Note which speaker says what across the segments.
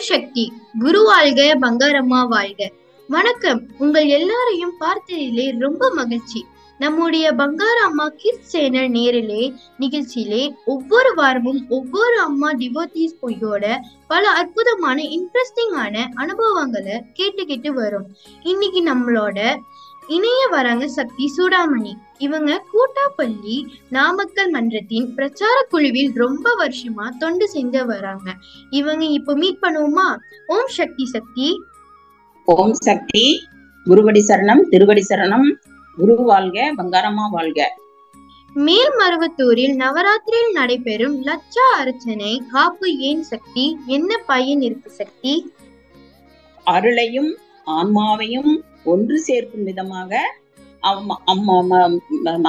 Speaker 1: சக்தி. குரு வாழ்க, பங்காரம்மா வாழ்க. வணக்கம். உங்கள் எல்லாரையும் பார்த்ததிலே ரொம்ப மகிழ்ச்சி. நம்முடைய பங்கார அம்மா கிட்ஸ் சேனல் நேரிலே நிகழ்ச்சியிலே ஒவ்வொரு வாரமும் ஒவ்வொரு அம்மா டிவோட்டீஸ் பொய்யோட பல அற்புதமான இன்ட்ரெஸ்டிங்கான அனுபவங்களை கேட்டு வரும். இன்னைக்கு நம்மளோட இணைய வராங்க சக்தி சூடாமணி. இவங்க கூட்டாப்பள்ளி நாமக்கல் மன்றத்தின் பிரச்சார குழுவில் ரொம்ப வருஷமா தொண்டு செஞ்சு வராங்க. இவங்க இப்ப மீட் பண்ணுவோமா? ஓம் சக்தி. சக்தி.
Speaker 2: ஓம் சக்தி. குருவடி சரணம், திருவடி சரணம். குரு வாழ்க, பங்காரம்மா வாழ்க.
Speaker 1: மேல்மருவத்தூரில் நவராத்திரியில் நடைபெறும் லட்சா அர்ச்சனை காப்பு ஏன் சக்தி? என்ன பயன் இருக்கு சக்தி?
Speaker 2: அருளையும் ஆன்மாவையும் ஒன்று சேர்க்கும் விதமாக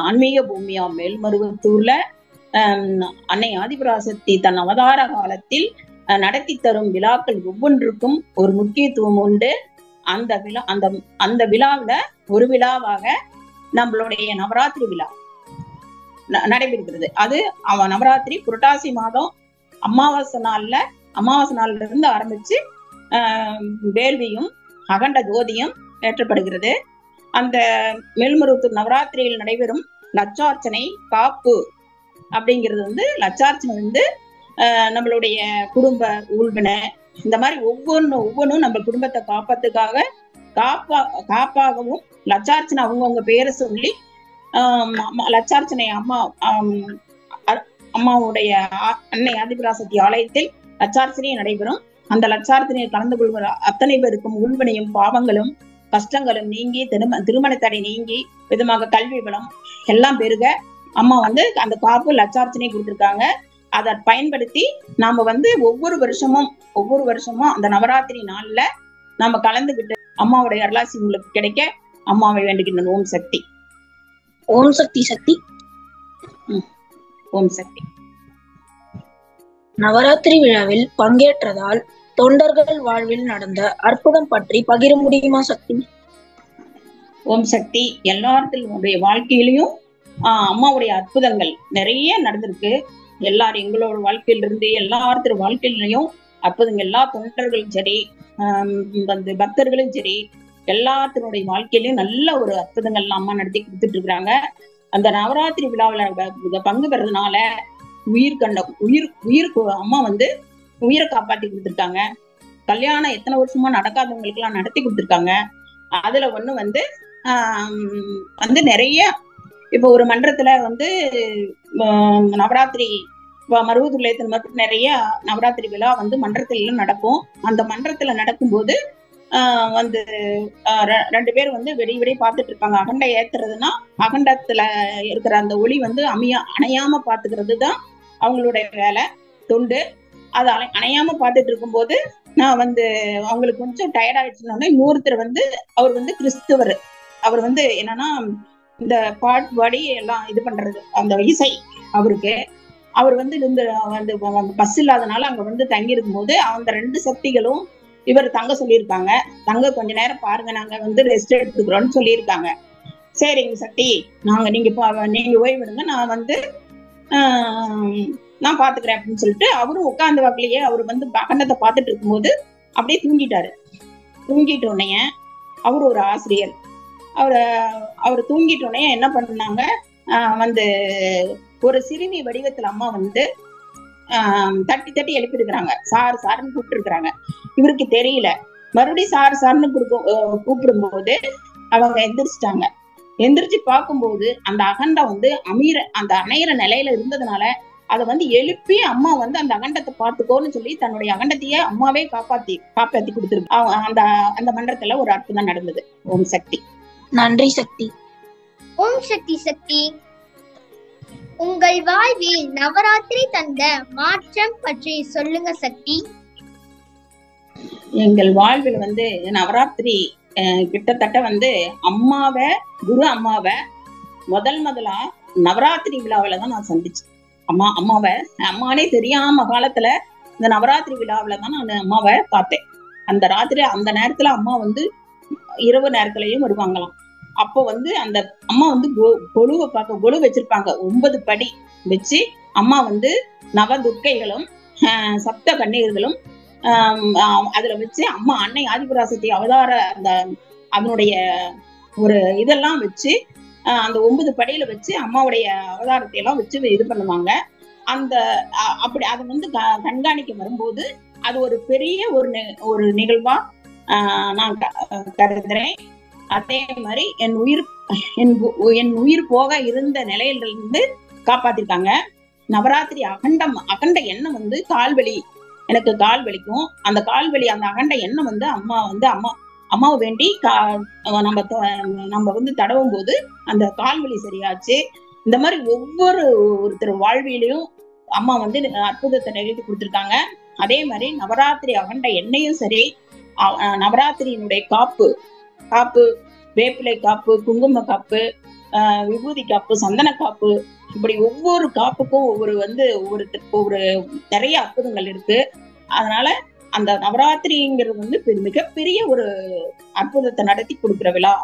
Speaker 2: ஆன்மீக பூமியா மேல்மருவத்தூர்ல அன்னை ஆதிபராசக்தி தன் அவதார காலத்தில் நடத்தி தரும் விழாக்கள் ஒவ்வொன்றுக்கும் ஒரு முக்கியத்துவம் உண்டு. அந்த விழாவில ஒரு விழாவாக நம்மளுடைய நவராத்திரி விழா நடைபெறுகிறது. அது நவராத்திரி புரட்டாசி மாதம் அமாவாசை நாள்ல இருந்து ஆரம்பிச்சு வேள்வியும் அகண்ட ஜோதியும் ஏற்றப்படுகிறது. அந்த மேல்மருவத்தூர் நவராத்திரியில் நடைபெறும் லட்சார்ச்சனை காப்பு அப்படிங்கிறது லட்சார்ச்சனை நம்மளுடைய குடும்ப ஊழ்வினை இந்த மாதிரி ஒவ்வொன்றும் நம்ம குடும்பத்தை காப்பதுக்காக காப்பாகவும் லட்சார்ச்சனை அவங்கவுங்க பேரை சொல்லி லட்சார்ச்சனை அம்மாவுடைய அன்னை ஆதிபராசக்தி ஆலயத்தில் லட்சார்ச்சனை நடைபெறும். அந்த லட்சார்ச்சனையை கலந்து கொள்கிற அத்தனை பேருக்கும் உள்வினையும் பாவங்களும் கஷ்டங்களும் நீங்கி திருமண தடை நீங்கி விதமாக கல்வி வளம் எல்லாம் பெருக அம்மா அந்த காப்பு லட்சார்ச்சனை கொடுத்திருக்காங்க. அதை பயன்படுத்தி நாம ஒவ்வொரு வருஷமும் அந்த நவராத்திரி நாள்ல நாம கலந்துகிட்டு அம்மாவுடைய அருளாசி உங்களுக்கு கிடைக்க அம்மாவை வேண்டுகின்றன. ஓம் சக்தி.
Speaker 3: ஓம் சக்தி. சக்தி.
Speaker 2: ஓம் சக்தி.
Speaker 3: நவராத்திரி விழாவில் பங்கேற்றதால் தொண்டர்கள் வாழ்வில் நடந்த அற்புதம் பற்றி பகிர முடியுமா சக்தி?
Speaker 2: ஓம் சக்தி. எல்லாருடைய வாழ்க்கையிலையும் அம்மாவுடைய அற்புதங்கள் நிறைய நடந்திருக்கு. எல்லாரும் எங்களோட வாழ்க்கையிலிருந்து எல்லாத்தோட வாழ்க்கையிலையும் அற்புதங்கள் எல்லா தொண்டர்களும் சரி பக்தர்களும் சரி எல்லாத்தினுடைய வாழ்க்கையிலையும் நல்ல ஒரு அற்புதங்கள் அம்மா நடத்தி கொடுத்துட்டு இருக்கிறாங்க. அந்த நவராத்திரி விழாவில பங்கு பெறதுனால உயிருக்கு அம்மா உயிரை காப்பாத்தி கொடுத்துருக்காங்க. கல்யாணம் எத்தனை வருஷமா நடக்காதவங்களுக்கு எல்லாம் நடத்தி கொடுத்துருக்காங்க. அதுல நிறைய இப்ப ஒரு மன்றத்துல நவராத்திரி மருவத்தூர்ல மட்டும் நிறைய நவராத்திரி விழா மன்றத்துல எல்லாம் நடக்கும். அந்த மன்றத்துல நடக்கும்போது ரெண்டு பேர் வெடி பார்த்துட்டு இருப்பாங்க. அகண்டை ஏத்துறதுன்னா அகண்டத்துல இருக்கிற அந்த ஒளி அணையாம பாத்துக்கிறது தான் அவங்களுடைய வேலை தொண்டு. அது அணையாம பார்த்துட்டு இருக்கும்போது நான் அவங்களுக்கு கொஞ்சம் டயர்ட் ஆயிடுச்சுன்னா இன்னொருத்தர் அவர் கிறிஸ்துவர். அவர் என்னன்னா இந்த பாடி எல்லாம் இது பண்றது அந்த இசை அவருக்கு. அவர் பஸ் இல்லாதனால அங்க தங்கி இருக்கும் போது அந்த ரெண்டு சக்திகளும் இவர் தங்க சொல்லியிருக்காங்க. தங்க கொஞ்ச நேரம் பாருங்க, நாங்க ரெஸ்ட் எடுத்துக்கிறோம்னு சொல்லியிருக்காங்க. சரிங்க சக்தி, நீங்க ஓய்விடுங்க, நான் பாத்துக்கிறேன் அப்படின்னு சொல்லிட்டு அவரும் உட்கார்ந்த வாக்கிலேயே அவர் அகண்டத்தை பார்த்துட்டு இருக்கும்போது அப்படியே தூங்கிட்டாரு. தூங்கிட்ட உடனே அவரு ஒரு ஆசிரியர். அவர் தூங்கிட்ட உடனே என்ன பண்ணாங்க, ஒரு சிறுமி வடிவத்துல அம்மா தட்டி எழுப்பிருக்கிறாங்க. சாருன்னு கூப்பிட்டு இருக்கிறாங்க. இவருக்கு தெரியல. மறுபடியும் சாருன்னு கூப்பிடும் போது அவங்க எந்திரிச்சிட்டாங்க. எந்திரிச்சு பார்க்கும்போது அந்த அகண்டம் அந்த அணையிற நிலையில இருந்ததுனால அதை எழுப்பி அம்மா அந்த அகண்டத்தை பார்த்துக்கோன்னு சொல்லி தன்னுடைய அகண்டத்தையே அம்மாவே காப்பாத்தி கொடுத்துருக்கு. அந்த மன்றத்துல ஒரு அற்புதம் நடந்தது. ஓம் சக்தி.
Speaker 3: நன்றி சக்தி.
Speaker 1: ஓம் சக்தி. சக்தி, உங்கள் வாழ்வில் நவராத்திரி தந்த மாற்றம் பற்றி சொல்லுங்க சக்தி.
Speaker 2: எங்கள் வாழ்வில் நவராத்திரி கிட்டத்தட்ட குரு அம்மாவை முதலா நவராத்திரி விழாவில தான் நான் சந்திச்சேன். அம்மானே தெரியாம காலத்துல இந்த நவராத்திரி விழாவில தான் நான் அம்மாவை பார்த்தேன். அந்த நேரத்துல அம்மா இரவு நேரத்திலையும் வருவாங்களாம். அப்போ அந்த அம்மா கொலு வச்சிருப்பாங்க. 9 படி வச்சு அம்மா நவ துர்க்கைகளும் சப்த கன்னியர்களும் அதுல வச்சு அம்மா அன்னை ஆதிபராசக்தி அவதார அந்த அதனுடைய ஒரு இதெல்லாம் வச்சு அந்த 9 படியில வச்சு அம்மாவுடைய அவதாரத்தை எல்லாம் வச்சு இது பண்ணுவாங்க. அந்த அப்படி அதை வந்து கண்காணிக்க வரும்போது அது ஒரு பெரிய ஒரு நிகழ்வா நான் கருதுறேன். அதே மாதிரி என் உயிர் போக இருந்த நிலையில இருந்து காப்பாத்திருக்காங்க. நவராத்திரி அகண்ட எண்ணம் வந்து கால்வலி, எனக்கு கால் வலிக்கும். அந்த கால்வலி அந்த அகண்ட எண்ணம் வந்து அம்மாவை வேண்டி நம்ம வந்து தடவும் போது அந்த கால்வலி சரியாச்சு. இந்த மாதிரி ஒருத்தர் வாழ்விலையும் அம்மா வந்து அற்புதத்தை நிகழ்த்தி கொடுத்துருக்காங்க. அதே மாதிரி நவராத்திரி அகண்ட எண்ணெயும் சரி, நவராத்திரியினுடைய காப்பு, வேப்பிலை காப்பு, குங்கும காப்பு, விபூதி காப்பு, சந்தன காப்பு, இப்படி ஒவ்வொரு காப்புக்கும் ஒவ்வொரு நிறைய அற்புதங்கள் இருக்கு. அதனால அந்த நவராத்திரிங்கிறது வந்து மிகப்பெரிய ஒரு அற்புதத்தை நடத்தி கொடுக்குற விழா.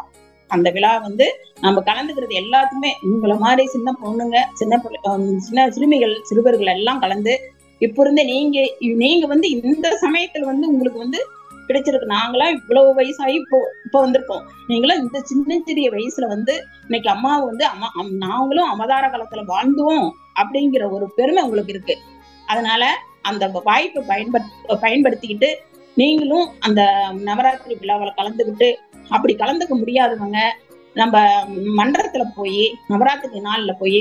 Speaker 2: அந்த விழா வந்து நம்ம கலந்துக்கிறது எல்லாத்துக்குமே உங்களை மாதிரி சின்ன பொண்ணுங்க, சின்ன சிறுமிகள், சிறுவர்கள் எல்லாம் கலந்து இப்ப இருந்தே நீங்க வந்து இந்த சமயத்துல வந்து உங்களுக்கு வந்து கிடைச்சிருக்கு. நாங்களாம் இவ்வளவு வயசாகி இப்ப வந்திருக்கோம். நீங்களும் இந்த சிறிய வயசுல வந்து இன்னைக்கு அம்மாவை வந்து நாங்களும் அவதார காலத்துல வாழ்ந்தோம் அப்படிங்கிற ஒரு பெருமை உங்களுக்கு இருக்கு. அதனால அந்த வாய்ப்பை பயன்படுத்திக்கிட்டு நீங்களும் அந்த நவராத்திரி விழாவில் கலந்துக்கிட்டு, அப்படி கலந்துக்க முடியாதவங்க நம்ம மன்றத்துல போய் நவராத்திரி நாள்ல போய்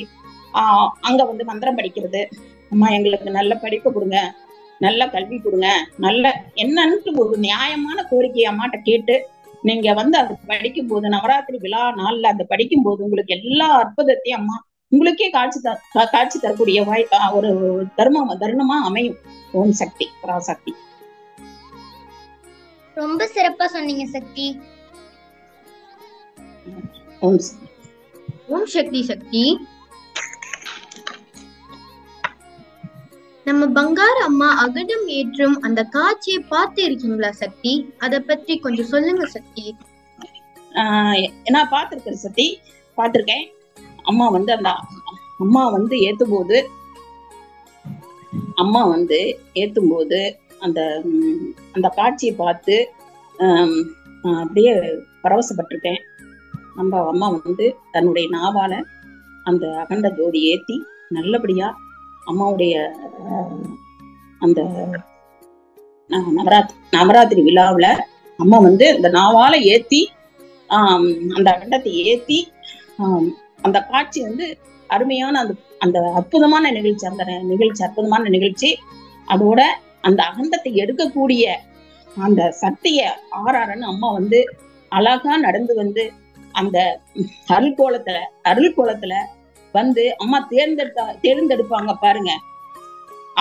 Speaker 2: அங்க வந்து மந்திரம் படிக்கிறது, அம்மா எங்களுக்கு நல்ல படிப்பு கொடுங்க, நல்ல கல்வி கொடுங்க, நல்ல என்னன்னு ஒரு நியாயமான கோரிக்கையை அம்மாட்ட கேட்டு நீங்க வந்து அது படிக்கும் போது, நவராத்திரி விழா நாள்ல அந்த படிக்கும் போது உங்களுக்கு எல்லா அற்புதத்தையும் அம்மா உங்களுக்கே காட்சி தரக்கூடிய ஒரு தருணமா அமையும். ஓம் சக்தி பராசக்தி.
Speaker 1: ரொம்ப சிறப்பா சொன்னீங்க சக்தி. ஓம் சக்தி. சக்தி, நம்ம பங்கார அம்மா அகடம் ஏற்றும் அந்த காட்சியை பார்த்து இருக்கீங்களா சக்தி? அத பற்றி கொஞ்சம் சொல்லுங்க சக்தி.
Speaker 2: நான் பார்த்திருக்கேன் சக்தி, பார்த்திருக்கேன். அம்மா வந்து ஏத்தும் போது அந்த காட்சியை பார்த்து அப்படியே பரவசப்பட்டிருக்கேன். நம்ம அம்மா வந்து தன்னுடைய நாவால அந்த அகண்ட ஜோதி ஏத்தி நல்லபடியா அம்மாவுடைய அந்த நவராத்திரி விழாவுல அம்மா வந்து அந்த நாவால ஏத்தி அந்த அகண்டத்தை ஏத்தி அந்த காட்சி வந்து அருமையான அந்த அற்புதமான நிகழ்ச்சி. அதோட அந்த அகண்டத்தை எடுக்கக்கூடிய அந்த சக்திய ஆறாரன்னு அம்மா வந்து அழகா நடந்து வந்து அந்த அருள் கோலத்துல வந்து அம்மா தேர்ந்தெடுப்பாங்க பாருங்க.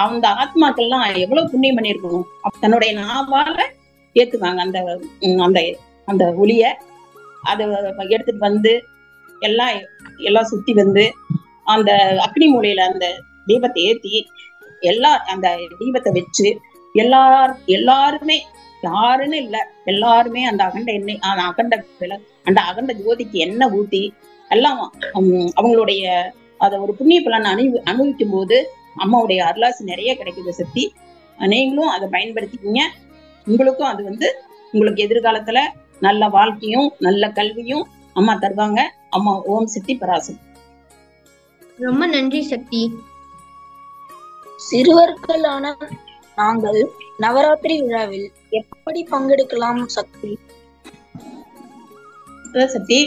Speaker 2: அந்த ஆத்மாக்கள்லாம் எவ்வளவு புண்ணியம் பண்ணிருக்கணும். தன்னுடைய நாவால ஏத்துவாங்க அந்த ஒளிய. அதை எடுத்துட்டு வந்து எல்லாம் சுத்தி வந்து அந்த அக்னி மூலையில அந்த தீபத்தை ஏத்தி அந்த தீபத்தை வச்சு எல்லாருமே யாருன்னு இல்ல, எல்லாருமே அந்த அகண்ட எண்ணெய் அந்த அகண்ட ஜோதிக்கு எண்ணெய் ஊத்தி எல்லாம் அவங்களுடைய அத ஒரு புண்ணிய பலன் அனுபவிக்கும் போது அம்மாவுடைய அருளாசி நிறைய கிடைக்குது சக்தி. நீங்களும் அதை பயன்படுத்திக்கிங்க. உங்களுக்கும் அது வந்து உங்களுக்கு எதிர்காலத்துல நல்ல வாழ்க்கையும் நல்ல கல்வியும் அம்மா தருவாங்க. அம்மா ஓம் சக்தி பராசக்தி.
Speaker 1: ரொம்ப நன்றி சக்தி.
Speaker 3: சிறுவர்களான நாங்கள் நவராத்திரி விழாவில் எப்படி பங்கெடுக்கலாம் சக்தி?
Speaker 2: சக்தி,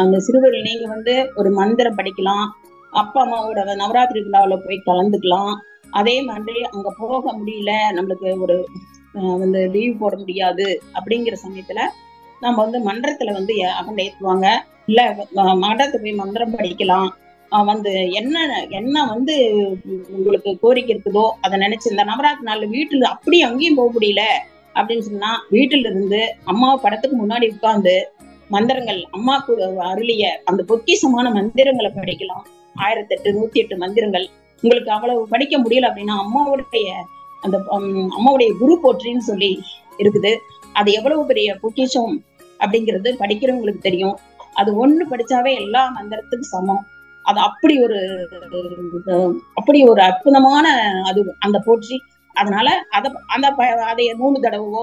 Speaker 2: அந்த சிறுவர்கள் நீங்க வந்து ஒரு மந்திரம் படிக்கலாம், அப்பா அம்மாவோட நவராத்திரி விழாவில போய் கலந்துக்கலாம். அதே மாதிரி அங்க போக முடியல, நம்மளுக்கு ஒரு வந்து லீவ் போட முடியாது அப்படிங்கிற சமயத்துல நம்ம வந்து மன்றத்துல வந்து அகண்ட ஏற்றுவாங்க. இல்ல மன்றத்தை போய் மந்திரம் படிக்கலாம். வந்து என்ன வந்து உங்களுக்கு கோரிக்கை இருக்குதோ அதை நினைச்சு இந்த நவராத்திரி நாள்ல வீட்டுல அப்படி அங்கேயும் போக முடியல அப்படின்னு சொன்னா வீட்டுல இருந்து அம்மா படத்துக்கு முன்னாடி உட்கார்ந்து மந்திரங்கள் அம்மாக்கு அருளிய அந்த பொக்கிசமான மந்திரங்களை படிக்கலாம். 1008 108 மந்திரங்கள். உங்களுக்கு அவ்வளவு படிக்க முடியல அப்படின்னா அம்மாவுடைய குரு போற்றின்னு சொல்லி இருக்குது. அது எவ்வளவு பெரிய பொக்கிஷம் அப்படிங்கிறது படிக்கிறவங்களுக்கு தெரியும். அது ஒண்ணு படிச்சாவே எல்லா மந்திரத்துக்கு சமம். அது அப்படி ஒரு அற்புதமான அது அந்த போற்றி அதனால அதை 3 தடவையோ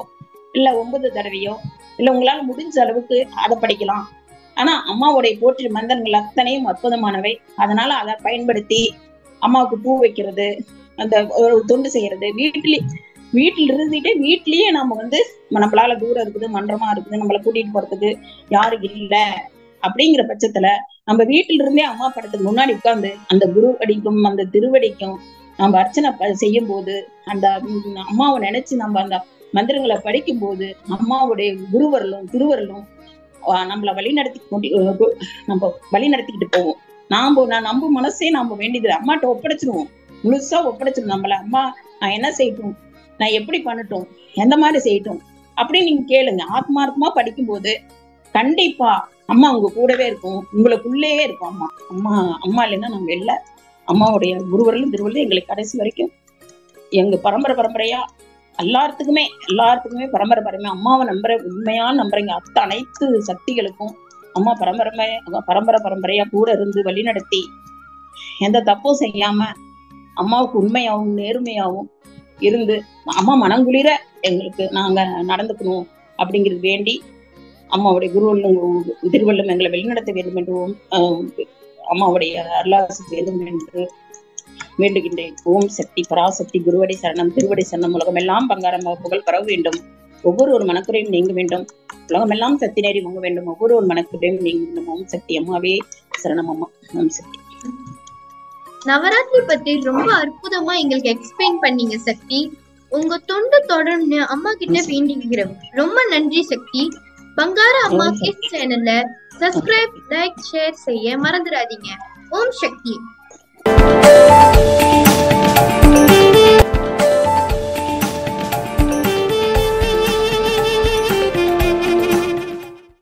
Speaker 2: இல்ல 9 தடவையோ இல்ல உங்களால முடிஞ்ச அளவுக்கு அதை படிக்கலாம். ஆனா அம்மாவுடைய போற்றி மந்திரங்கள் அத்தனையும் அற்புதமானவை. அதனால அதை பயன்படுத்தி அம்மாவுக்கு பூ வைக்கிறது, அந்த ஒரு தொண்டு செய்யறது, வீட்டில் இருந்துட்டே வீட்லயே நம்ம வந்து நம்மளால தூரம் இருக்குது, மன்றமா இருக்குது, நம்மளை கூட்டிட்டு போறதுக்கு யாரும் இல்ல அப்படிங்கிற பட்சத்துல நம்ம வீட்டில இருந்தே அம்மா படத்துக்கு முன்னாடி உட்கார்ந்து அந்த குருவடிக்கும் அந்த திருவடிக்கும் நம்ம அர்ச்சனை செய்யும் போது, அந்த அம்மாவை நினைச்சு நம்ம அந்த மந்திரங்களை படிக்கும் போது அம்மாவுடைய குருவரலும் திருவரலும் நம்மளை நம்ம வழி நடத்திக்கிட்டு போவோம். நம்ம மனசே நாம வேண்டியது அம்மாட்ட ஒப்படைச்சிருவோம், முழுசா ஒப்படைச்சிடும் நம்மள. அம்மா நான் என்ன செய்யட்டும், நான் எப்படி பண்ணட்டும், எந்த மாதிரி செய்யட்டும் அப்படின்னு நீங்க கேளுங்க. ஆத்மார்த்தமா படிக்கும் போது கண்டிப்பா அம்மா உங்க கூடவே இருக்கும், உங்களுக்குள்ளேயே இருக்கும். அம்மா இல்லைன்னா நம்ம இல்ல. அம்மாவுடைய குருவரலும் திருவரலும் எங்களுக்கு கடைசி வரைக்கும் எங்க பரம்பரையா எல்லாத்துக்குமே பரம்பரை அம்மாவை உண்மையான அனைத்து சக்திகளுக்கும் அம்மா பரம்பரையா கூட இருந்து வழி நடத்தி எந்த தப்பும் செய்யாம அம்மாவுக்கு உண்மையாவும் நேர்மையாவும் இருந்து அம்மா மனங்குளிர எங்களுக்கு நாங்க நடந்துக்கணும் அப்படிங்கிறது வேண்டி அம்மாவுடைய குருவல்லும் திருவள்ளும் எங்களை வழிநடத்த வேண்டும் என்றும் அம்மாவுடைய அருளாசி வேண்டும் என்று வேண்டுகின்றேன். ஓம் சக்தி பராசக்தி குருவடி சரணம் திருவடி சரணம். உலகமெல்லாம் பங்காரமாக புகழ் பரவ வேண்டும். ஒவ்வொரு ஒரு மனக்குறையும் நீங்க வேண்டும். உலகமெல்லாம் சக்தி நேரி வாங்க வேண்டும். ஒவ்வொரு ஒரு மனக்குறையும் நீங்க வேண்டும். ஓம் சக்தி அம்மாவே சரணம். அம்மா ஓம் சக்தி.
Speaker 1: நவராத்திரி பத்தி ரொம்ப அற்புதமா எங்களுக்கு எக்ஸ்பிளைன் பண்ணீங்க சக்தி. உங்க தொண்டு தொடர்ந்து அம்மா கிட்ட வேண்டிக்கிறோம். ரொம்ப நன்றி சக்தி. பங்கார அம்மா கிட்ஸ் சேனல்ல சப்ஸ்கிரைப், லைக், ஷேர் செய்ய மறந்துடாதீங்க. ஓம் சக்தி.